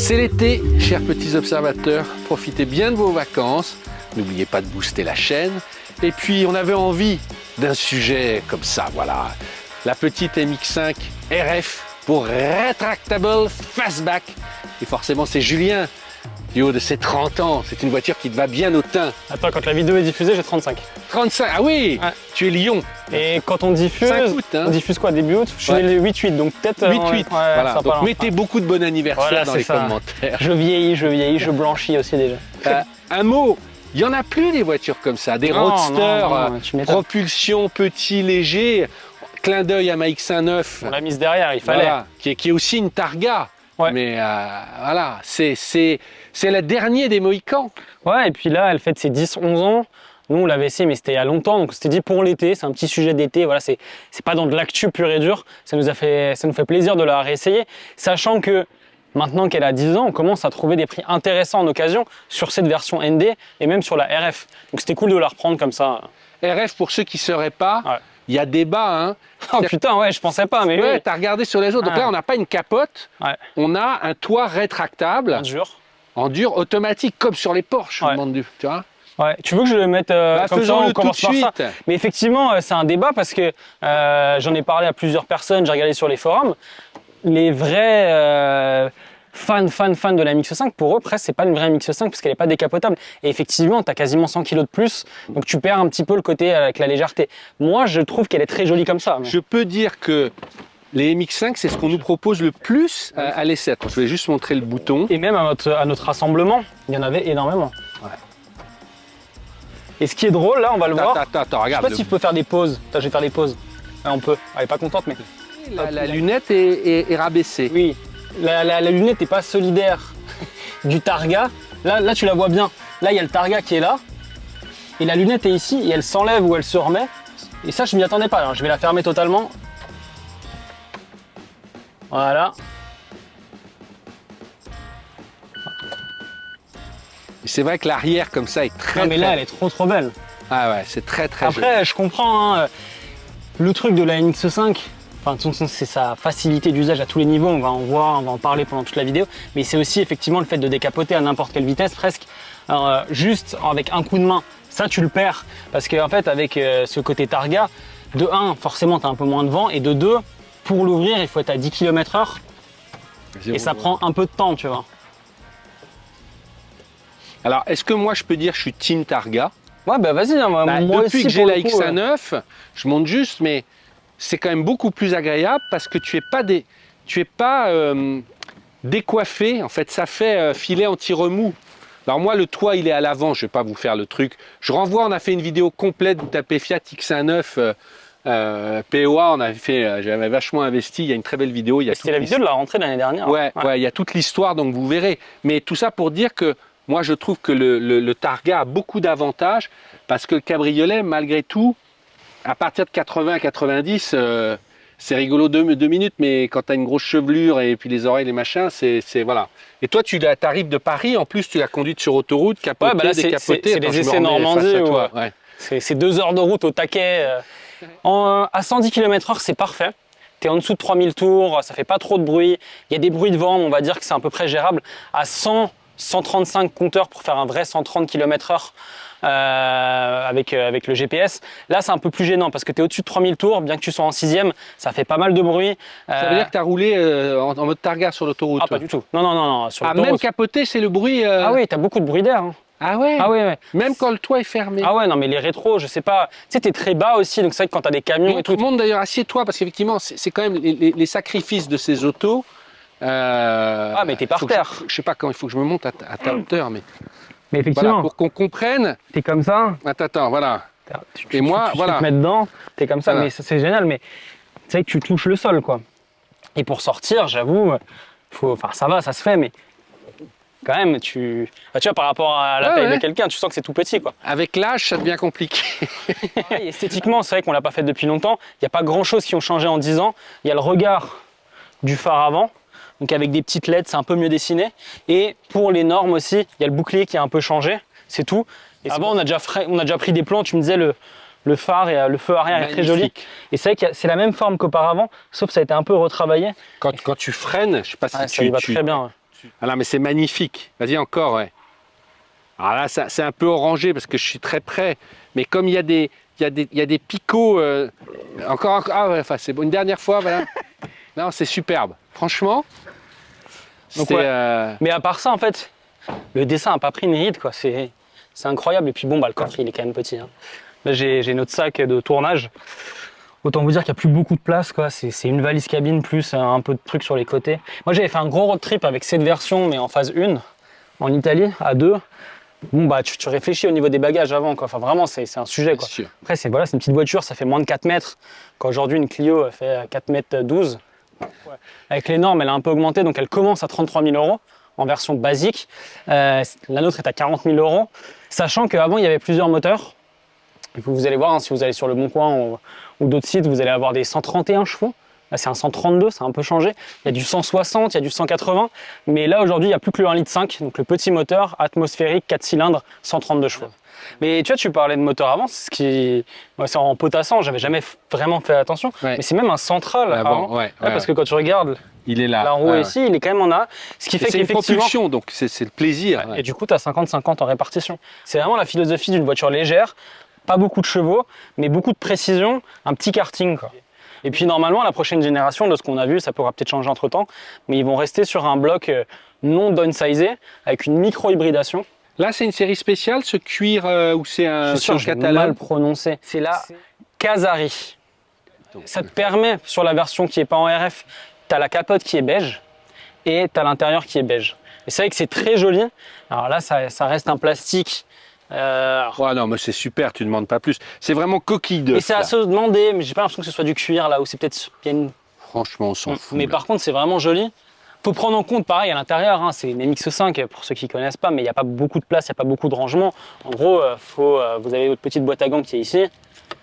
C'est l'été, chers petits observateurs, profitez bien de vos vacances, n'oubliez pas de booster la chaîne. Et puis on avait envie d'un sujet comme ça, voilà, la petite MX5 RF pour Retractable Fastback. Et forcément c'est Julien, du haut de ses 30 ans, c'est une voiture qui te va bien au teint. Attends, quand la vidéo est diffusée, j'ai 35. 35, ah oui, ouais. Tu es Lyon. Et quand on diffuse, août, hein. on diffuse quoi, début août? Je suis né le 8-8, donc peut-être... 8-8, voilà. Donc mettez beaucoup de bon anniversaire voilà, dans les ça. commentaires. Je vieillis, je blanchis aussi déjà. Un mot, il n'y en a plus des voitures comme ça, des roadsters, propulsion petit, léger, clin d'œil à ma X19. On l'a mise derrière, il fallait. Voilà, qui est aussi une Targa. Ouais. Mais voilà, c'est le dernier des Mohicans. Ouais, et puis là, elle fête ses 10-11 ans. Nous, on l'avait essayé, mais c'était il y a longtemps, donc c'était dit pour l'été. C'est un petit sujet d'été. Voilà, c'est pas dans de l'actu pur et dur. Ça nous fait plaisir de la réessayer, sachant que maintenant qu'elle a 10 ans, on commence à trouver des prix intéressants en occasion sur cette version ND et même sur la RF. Donc c'était cool de la reprendre comme ça. RF, pour ceux qui ne sauraient pas, il y a débat. Hein. Oh putain, ouais, je pensais pas, mais ouais, oui. T'as regardé sur les autres. Donc là, on n'a pas une capote, on a un toit rétractable. En dur, automatique, comme sur les Porsche, tu vois. Ouais. Tu veux que je le mette comme ça, on commence par ça. Mais effectivement, c'est un débat parce que j'en ai parlé à plusieurs personnes, j'ai regardé sur les forums. Les vrais fans de la MX5, pour eux, presque, c'est pas une vraie MX5 parce qu'elle n'est pas décapotable. Et effectivement, tu as quasiment 100 kg de plus, donc tu perds un petit peu le côté avec la légèreté. Moi, je trouve qu'elle est très jolie comme ça. Mais... Je peux dire que les MX5, c'est ce qu'on nous propose le plus à l'essai. Je vais juste montrer le bouton. Et même à notre rassemblement, il y en avait énormément. Ouais. Et ce qui est drôle, là, on va le voir. Attends, regarde. Je sais pas si je peux faire des pauses. Attends, je vais faire des pauses. Ouais, on peut. Elle est pas contente, mais... La lunette est rabaissée. Oui. La lunette n'est pas solidaire du Targa. Là, tu la vois bien. Là, il y a le Targa qui est là. Et la lunette est ici. Et elle s'enlève ou elle se remet. Et ça, je m'y attendais pas. Alors, je vais la fermer totalement. Voilà. C'est vrai que l'arrière comme ça est très... Non mais là elle est trop belle. Ah ouais, c'est très joli. Après je comprends hein, le truc de la MX5, enfin de toute façon c'est sa facilité d'usage à tous les niveaux, on va en voir, on va en parler pendant toute la vidéo, mais c'est aussi effectivement le fait de décapoter à n'importe quelle vitesse presque, alors, juste avec un coup de main, ça tu le perds, parce qu'en fait avec ce côté Targa, de 1 forcément tu as un peu moins de vent, et de 2 pour l'ouvrir il faut être à 10 km/h, et ça prend un peu de temps tu vois. Alors, est-ce que moi, je peux dire que je suis team Targa? Ouais, bah vas-y. Hein, moi depuis aussi, que j'ai la X9, je monte juste, mais c'est quand même beaucoup plus agréable parce que tu es pas décoiffé. En fait, ça fait filet anti-remous. Alors moi, le toit, il est à l'avant. Je vais pas vous faire le truc. Je renvoie, on a fait une vidéo complète. Vous tapez Fiat X9 POA. On avait fait, j'avais vachement investi. Il y a une très belle vidéo. C'était la vidéo de la rentrée de l'année dernière. Ouais, il y a toute l'histoire, donc vous verrez. Mais tout ça pour dire que moi, je trouve que le Targa a beaucoup d'avantages parce que le cabriolet, malgré tout, à partir de 80 à 90, c'est rigolo 2 minutes, mais quand tu as une grosse chevelure et puis les oreilles, les machins, c'est voilà. Et toi, tu arrives de Paris, en plus, tu l'as conduite sur autoroute, capotée, décapotée. C'est les essais Normandie. C'est 2 heures de route au taquet. À 110 km/h, c'est parfait. Tu es en dessous de 3000 tours, ça fait pas trop de bruit. Il y a des bruits de vent, on va dire que c'est à peu près gérable. À 135 compteurs pour faire un vrai 130 km/h avec le GPS. Là, c'est un peu plus gênant parce que tu es au-dessus de 3000 tours, bien que tu sois en 6e, ça fait pas mal de bruit. Ça veut dire que tu as roulé en mode Targa sur l'autoroute? Ah, pas du tout. Non. Sur l'autoroute. Même capoté, c'est le bruit Ah oui, tu as beaucoup de bruit d'air. Hein. Ah ouais? Ah ouais. Même quand le toit est fermé? Ah ouais, non, mais les rétros, je sais pas. Tu sais, t'es très bas aussi, donc c'est vrai que quand tu as des camions et tout. Tout le monde d'ailleurs, assieds-toi parce qu'effectivement, c'est quand même les sacrifices de ces autos. Ah, mais t'es par terre. Je sais pas quand il faut que je me monte à ta hauteur, mais effectivement, voilà, pour qu'on comprenne. T'es comme ça. Attends, voilà. Et moi, voilà. Tu te mets dedans, t'es comme ça, voilà. Mais c'est génial. Mais tu sais que tu touches le sol, quoi. Et pour sortir, j'avoue, enfin ça va, ça se fait, mais quand même, tu vois, par rapport à la taille de quelqu'un, tu sens que c'est tout petit, quoi. Avec l'âge, ça devient compliqué. Pareil, esthétiquement, c'est vrai qu'on l'a pas fait depuis longtemps. Il n'y a pas grand-chose qui ont changé en 10 ans. Il y a le regard du phare avant. Donc avec des petites LED, c'est un peu mieux dessiné. Et pour les normes aussi, il y a le bouclier qui a un peu changé, c'est tout. Et avant, on a déjà pris des plans, tu me disais le phare et le feu arrière est très joli. Et c'est vrai que c'est la même forme qu'auparavant, sauf que ça a été un peu retravaillé. Quand tu freines, je sais pas si ça va très bien. Ouais. Ah non, mais c'est magnifique. Vas-y, encore, ouais. Alors là, c'est un peu orangé parce que je suis très près. Mais comme il y a des picots... encore, ah ouais, enfin, c'est bon. Une dernière fois, voilà. Non, c'est superbe. Franchement, Donc, c'est... ouais. Mais à part ça, en fait, le dessin n'a pas pris une ride, quoi. C'est incroyable. Et puis bon, bah, le coffre, il est quand même petit, hein. Là, j'ai notre sac de tournage. Autant vous dire qu'il n'y a plus beaucoup de place, quoi. C'est une valise cabine plus un peu de trucs sur les côtés. Moi, j'avais fait un gros road trip avec cette version, mais en phase 1, en Italie, à 2. Bon, bah, tu réfléchis au niveau des bagages avant, quoi. Enfin, vraiment, c'est un sujet, quoi. sûr. Après, voilà, c'est une petite voiture, ça fait moins de 4 mètres. Quand aujourd'hui, une Clio elle fait 4 mètres 12. Ouais. Avec les normes, elle a un peu augmenté, donc elle commence à 33 000 € en version basique. La nôtre est à 40 000 €, sachant qu'avant, il y avait plusieurs moteurs. Vous allez voir, hein, si vous allez sur le Bon Coin ou d'autres sites, vous allez avoir des 131 chevaux. Là, c'est un 132, ça a un peu changé. Il y a du 160, il y a du 180. Mais là, aujourd'hui, il n'y a plus que le 1,5 litre, donc le petit moteur atmosphérique, 4 cylindres, 132 chevaux. Mais tu vois, tu parlais de moteur avant, c'est en potassant, j'avais jamais vraiment fait attention. Ouais. Mais c'est même un central avant. Ouais, Parce que quand tu regardes il est là. la roue ici, il est quand même en A. Ce qui fait C'est une qu'effectivement. propulsion, donc c'est le plaisir. Et du coup, tu as 50-50 en répartition. C'est vraiment la philosophie d'une voiture légère, pas beaucoup de chevaux, mais beaucoup de précision, un petit karting, quoi. Et puis normalement, la prochaine génération, de ce qu'on a vu, ça pourra peut-être changer entre temps, mais ils vont rester sur un bloc non downsizé, avec une micro-hybridation. Là, c'est une série spéciale, ce cuir où c'est un sur catalan. Mal prononcé. C'est la Casari. Ça te permet, sur la version qui n'est pas en RF, tu as la capote qui est beige et tu as l'intérieur qui est beige. Et c'est vrai que c'est très joli. Alors là, ça reste un plastique. Ouais, non, mais c'est super, tu ne demandes pas plus. C'est vraiment coquille d'œuf. Et c'est à se demander, mais j'ai pas l'impression que ce soit du cuir là, où c'est peut-être. Franchement, on s'en fout. Mais là. par contre, c'est vraiment joli. Faut prendre en compte, pareil, à l'intérieur, hein, c'est une MX5 pour ceux qui connaissent pas, mais il n'y a pas beaucoup de place, il n'y a pas beaucoup de rangement. En gros, vous avez votre petite boîte à gants qui est ici.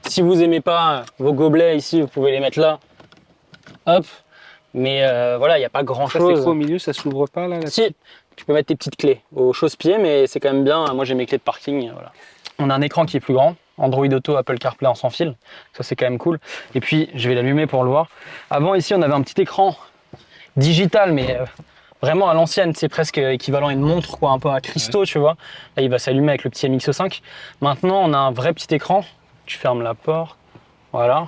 Si vous aimez pas vos gobelets ici, vous pouvez les mettre là. Hop. Mais voilà, il n'y a pas grand Ça, chose. c'est quoi au milieu, ça s'ouvre pas là, Si, tu peux mettre tes petites clés au chausse-pied, mais c'est quand même bien. Moi, j'ai mes clés de parking. Voilà. On a un écran qui est plus grand. Android Auto, Apple CarPlay en sans fil. Ça, c'est quand même cool. Et puis, je vais l'allumer pour le voir. Avant, ici, on avait un petit écran digital, mais vraiment à l'ancienne. C'est presque équivalent à une montre, quoi, un peu à cristaux, tu vois. Là, il va s'allumer avec le petit MX5. Maintenant, on a un vrai petit écran. Tu fermes la porte. Voilà.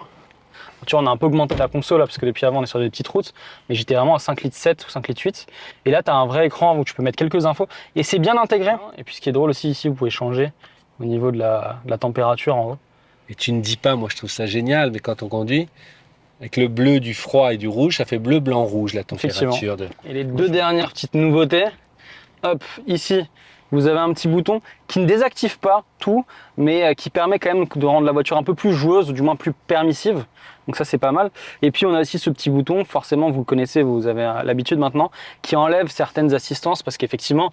Tu vois, on a un peu augmenté la console là, parce que depuis avant on est sur des petites routes, mais j'étais vraiment à 5 litres 7 ou 5 litres 8. Et là tu as un vrai écran où tu peux mettre quelques infos et c'est bien intégré. Et puis ce qui est drôle aussi ici, vous pouvez changer au niveau de la température en haut. Et tu ne dis pas, moi je trouve ça génial, mais quand on conduit, avec le bleu du froid et du rouge, ça fait bleu, blanc, rouge la température. Et les deux dernières petites nouveautés, hop, ici, vous avez un petit bouton qui ne désactive pas tout, mais qui permet quand même de rendre la voiture un peu plus joueuse, ou du moins plus permissive. Donc ça, c'est pas mal. Et puis, on a aussi ce petit bouton, forcément, vous le connaissez, vous avez l'habitude maintenant, qui enlève certaines assistances, parce qu'effectivement,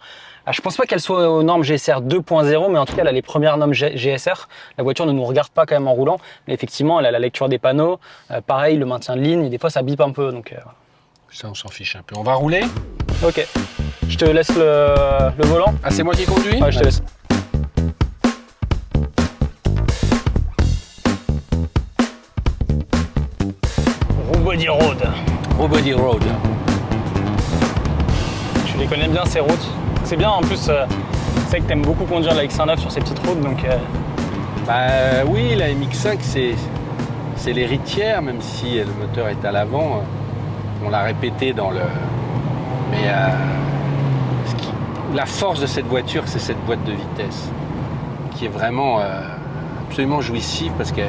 je pense pas qu'elle soit aux normes GSR 2.0, mais en tout cas, elle a les premières normes GSR. La voiture ne nous regarde pas quand même en roulant, mais effectivement, elle a la lecture des panneaux, pareil, le maintien de ligne, et des fois, ça bip un peu. Donc, ça, on s'en fiche un peu. On va rouler. Ok. Je te laisse le volant. Ah, c'est moi qui conduis? Ouais, je te laisse. Body Road. Body Road. Tu les connais bien ces routes. C'est bien en plus, c'est vrai que t'aimes beaucoup conduire la X1.9 sur ces petites routes donc. Bah oui, la MX5 c'est l'héritière, même si le moteur est à l'avant. On l'a répété dans le. Mais la force de cette voiture, c'est cette boîte de vitesse qui est vraiment absolument jouissive parce que.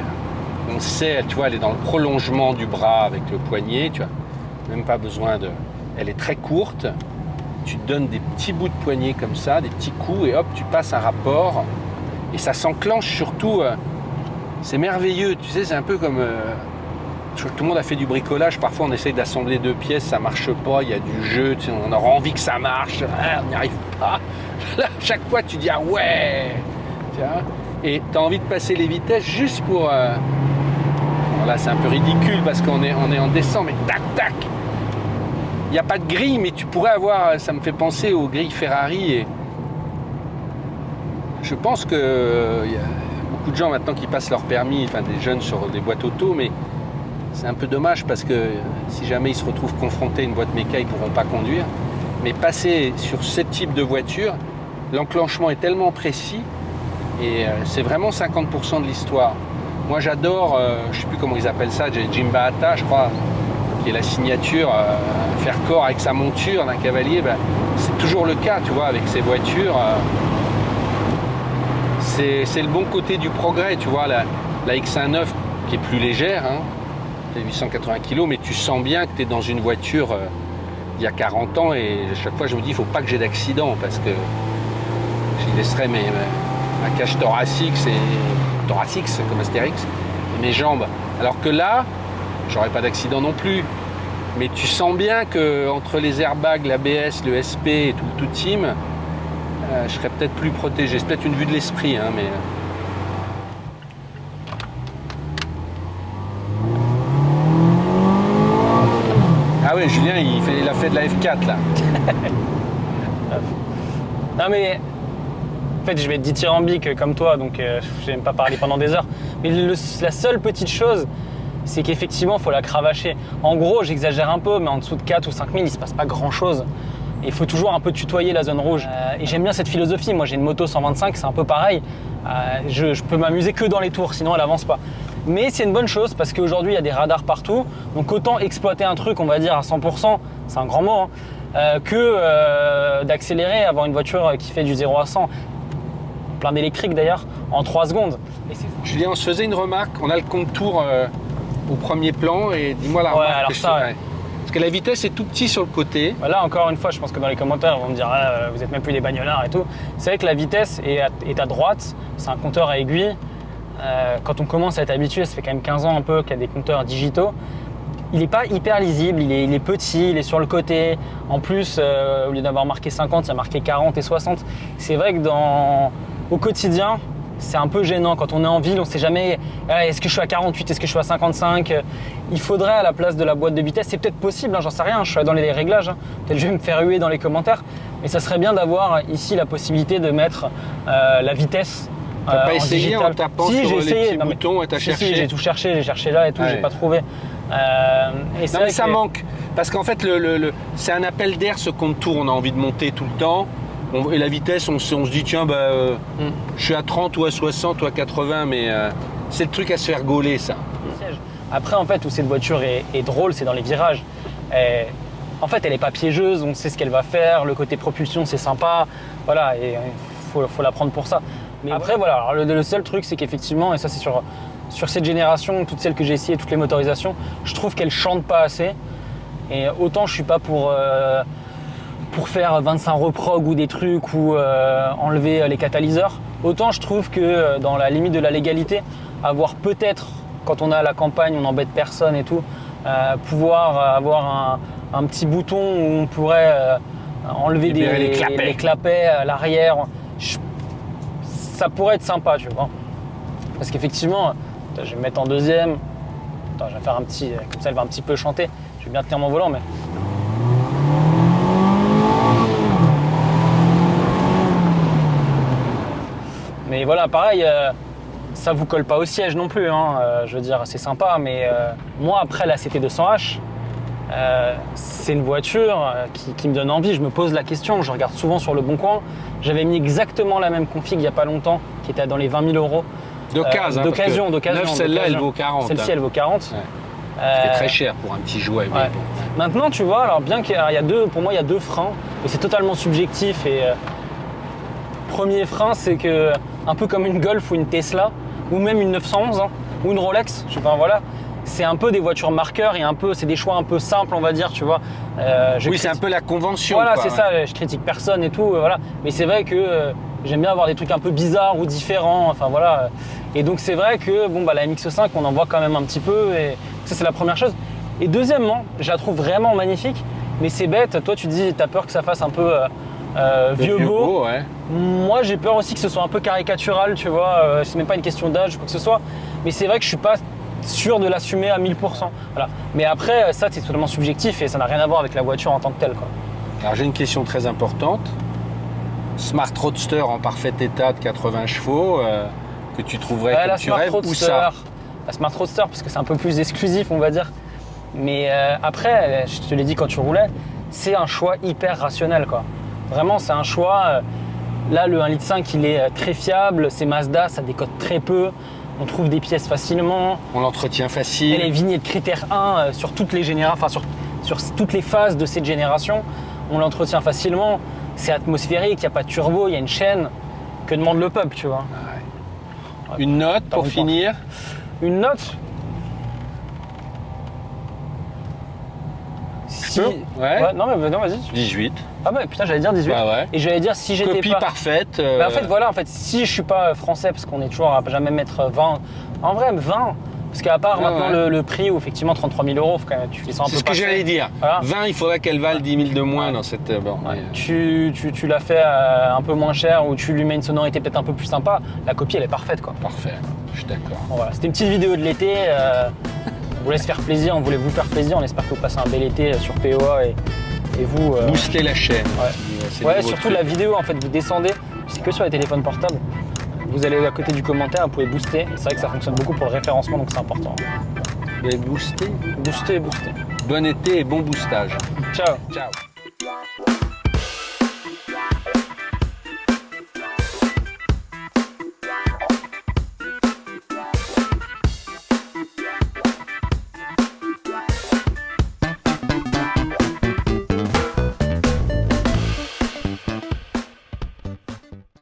On sait, tu vois, elle est dans le prolongement du bras avec le poignet, tu vois. Même pas besoin de... Elle est très courte. Tu te donnes des petits bouts de poignet comme ça, des petits coups, et hop, tu passes un rapport. Et ça s'enclenche surtout. C'est merveilleux, tu sais, c'est un peu comme... tout le monde a fait du bricolage. Parfois, on essaye d'assembler deux pièces, ça marche pas, il y a du jeu, tu sais, on aura envie que ça marche. On n'y arrive pas. Là, chaque fois, tu dis, ah ouais, tu vois. Et tu as envie de passer les vitesses juste pour... Là, c'est un peu ridicule parce qu'on est en descente, mais tac, tac. Il n'y a pas de grille, mais tu pourrais avoir... Ça me fait penser aux grilles Ferrari. Et je pense qu'il y a beaucoup de gens maintenant qui passent leur permis, enfin des jeunes sur des boîtes auto, mais c'est un peu dommage parce que si jamais ils se retrouvent confrontés à une boîte méca, ils ne pourront pas conduire. Mais passer sur ce type de voiture, l'enclenchement est tellement précis et c'est vraiment 50% de l'histoire. Moi j'adore, je ne sais plus comment ils appellent ça, Jimbata je crois, qui est la signature, faire corps avec sa monture d'un cavalier, ben, c'est toujours le cas, tu vois, avec ces voitures. C'est le bon côté du progrès, tu vois, la X1.9 qui est plus légère, hein, fait 880 kg, mais tu sens bien que tu es dans une voiture il y a 40 ans et à chaque fois je me dis il ne faut pas que j'ai d'accident parce que j'y laisserais ma cage thoracique comme Astérix et mes jambes. Alors que là, j'aurais pas d'accident non plus. Mais tu sens bien que entre les airbags, l'ABS, le SP et tout le tout team, je serais peut-être plus protégé. C'est peut-être une vue de l'esprit, hein, mais. Ah ouais, Julien, il a fait de la F4 là. Non mais en fait je vais être dithyrambique comme toi, donc je n'aime pas parler pendant des heures. Mais la seule petite chose, c'est qu'effectivement il faut la cravacher. En gros, j'exagère un peu, mais en dessous de 4 ou 5 000, il se passe pas grand chose. Il faut toujours un peu tutoyer la zone rouge. Et j'aime bien cette philosophie. Moi j'ai une moto 125, c'est un peu pareil. Je peux m'amuser que dans les tours, sinon elle avance pas. Mais c'est une bonne chose parce qu'aujourd'hui il y a des radars partout. Donc autant exploiter un truc, on va dire à 100%, c'est un grand mot, hein, que d'accélérer, avoir une voiture qui fait du 0 à 100, plein d'électrique d'ailleurs, en 3 secondes. Julien, on se faisait une remarque, on a le compte-tour au premier plan et dis-moi la remarque alors que je ça, ferais. Parce que la vitesse est tout petit sur le côté. Là encore une fois, je pense que dans les commentaires ils vont me dire vous êtes même plus des bagnolards et tout. C'est vrai que la vitesse est à droite, c'est un compteur à aiguille. Quand on commence à être habitué, ça fait quand même 15 ans un peu qu'il y a des compteurs digitaux. Il n'est pas hyper lisible, il est petit, il est sur le côté. En plus, au lieu d'avoir marqué 50, il y a marqué 40 et 60. C'est vrai que au quotidien, c'est un peu gênant. Quand on est en ville, on ne sait jamais est-ce que je suis à 48, est-ce que je suis à 55. Il faudrait à la place de la boîte de vitesse, c'est peut-être possible, hein, j'en sais rien, je suis dans les réglages. Hein. Peut-être je vais me faire huer dans les commentaires. Mais ça serait bien d'avoir ici la possibilité de mettre la vitesse. T'as pas essayé digital. en tapant si, sur j'ai les essayé. petits boutons et t'as cherché? Si, j'ai tout cherché, j'ai cherché là et tout, j'ai pas trouvé. Et non mais ça manque, parce qu'en fait c'est un appel d'air ce compte-tour, on a envie de monter tout le temps. Et la vitesse, on se dit tiens, je suis à 30 ou à 60 ou à 80, mais c'est le truc à se faire gauler ça. Après en fait où cette voiture est drôle, c'est dans les virages. En fait elle n'est pas piégeuse, on sait ce qu'elle va faire, le côté propulsion c'est sympa, voilà, et il faut la prendre pour ça. Mais après voilà, alors, le seul truc c'est qu'effectivement, et ça c'est sur cette génération, toutes celles que j'ai essayées, toutes les motorisations, je trouve qu'elles chantent pas assez. Et autant je suis pas pour faire 25 reprog ou des trucs ou enlever les catalyseurs, autant je trouve que dans la limite de la légalité, avoir peut-être, quand on est à la campagne, on n'embête personne et tout, pouvoir avoir un petit bouton où on pourrait enlever les clapets à l'arrière. Ça pourrait être sympa, tu vois. Parce qu'effectivement, je vais me mettre en deuxième. Attends, je vais faire un petit, comme ça elle va un petit peu chanter. Je vais bien tenir mon volant, mais. Mais voilà, pareil, ça vous colle pas au siège non plus, hein. Je veux dire, c'est sympa, mais moi après la CT200H, c'est une voiture qui me donne envie. Je me pose la question, je regarde souvent sur le bon coin. J'avais mis exactement la même config il n'y a pas longtemps, qui était dans les 20 000 euros. D'occasion. D'occasion. Celle-là, elle vaut 40. Celle-ci, elle vaut 40. Ouais. C'est très cher pour un petit jouet. Mais bon. Maintenant, tu vois, alors bien qu'il y a pour moi, il y a deux freins, et c'est totalement subjectif. Et premier frein, c'est que un peu comme une Golf ou une Tesla, ou même une 911, hein, ou une Rolex. Voilà. C'est un peu des voitures marqueurs et c'est des choix un peu simples, on va dire, tu vois. C'est un peu la convention. Voilà, quoi, c'est ça, je critique personne et tout, voilà. Mais c'est vrai que j'aime bien avoir des trucs un peu bizarres ou différents, enfin voilà. Et donc c'est vrai que la MX5, on en voit quand même un petit peu, et ça c'est la première chose. Et deuxièmement, je la trouve vraiment magnifique, mais c'est bête, toi tu dis, t'as peur que ça fasse un peu vieux beau. Ouais. Moi j'ai peur aussi que ce soit un peu caricatural, tu vois, c'est même pas une question d'âge ou quoi que ce soit, mais c'est vrai que je suis pas sûr de l'assumer à 1000%. Voilà. Mais après, ça c'est totalement subjectif et ça n'a rien à voir avec la voiture en tant que telle, quoi. Alors j'ai une question très importante. Smart Roadster en parfait état de 80 chevaux, que tu trouverais comme tu rêves, où ça? La Smart Roadster, parce que c'est un peu plus exclusif, on va dire. Mais après, je te l'ai dit quand tu roulais, c'est un choix hyper rationnel, quoi. Vraiment, c'est un choix. Là, le 1,5 litre, il est très fiable. C'est Mazda, ça décote très peu. On trouve des pièces facilement. On l'entretient Et facile. les vignettes critère 1 sur toutes les générations, enfin sur toutes les phases de cette génération, on l'entretient facilement. C'est atmosphérique, il n'y a pas de turbo, il y a une chaîne. Que demande le pub, tu vois. Une note T'en pour veux pas. finir. Une note. Si... Ouais. Non, mais non, vas-y. 18. Ah ouais, putain, j'allais dire 18. Ouais, ouais. Et j'allais dire si j'étais Copie pas... parfaite. Bah, en fait, voilà, si je suis pas français, parce qu'on est toujours à jamais mettre 20. En vrai, 20. Parce qu'à part Ouais, maintenant ouais. le prix où effectivement 33 000 euros, faut quand même, tu les sens un C'est peu ce que passer. j'allais dire. Voilà. 20, il faudrait qu'elle vale 10 000 de moins dans cette. Bon, Ouais. mais, Tu l'as fait un peu moins cher ou tu lui mets une sonorité peut-être un peu plus sympa, la copie elle est parfaite, quoi. parfait. Je suis d'accord. Bon, voilà, c'était une petite vidéo de l'été. On voulait se faire plaisir, on voulait vous faire plaisir. On espère que vous passez un bel été sur POA et vous. Booster la chaîne. Ouais. C'est Ouais, le nouveau surtout truc. la vidéo en fait, vous descendez, c'est que sur les téléphones portables. Vous allez à côté du commentaire, vous pouvez booster. C'est vrai que ça fonctionne beaucoup pour le référencement, donc c'est important. Vous avez boosté. Booster. Bon été et bon boostage. Ciao. Ciao.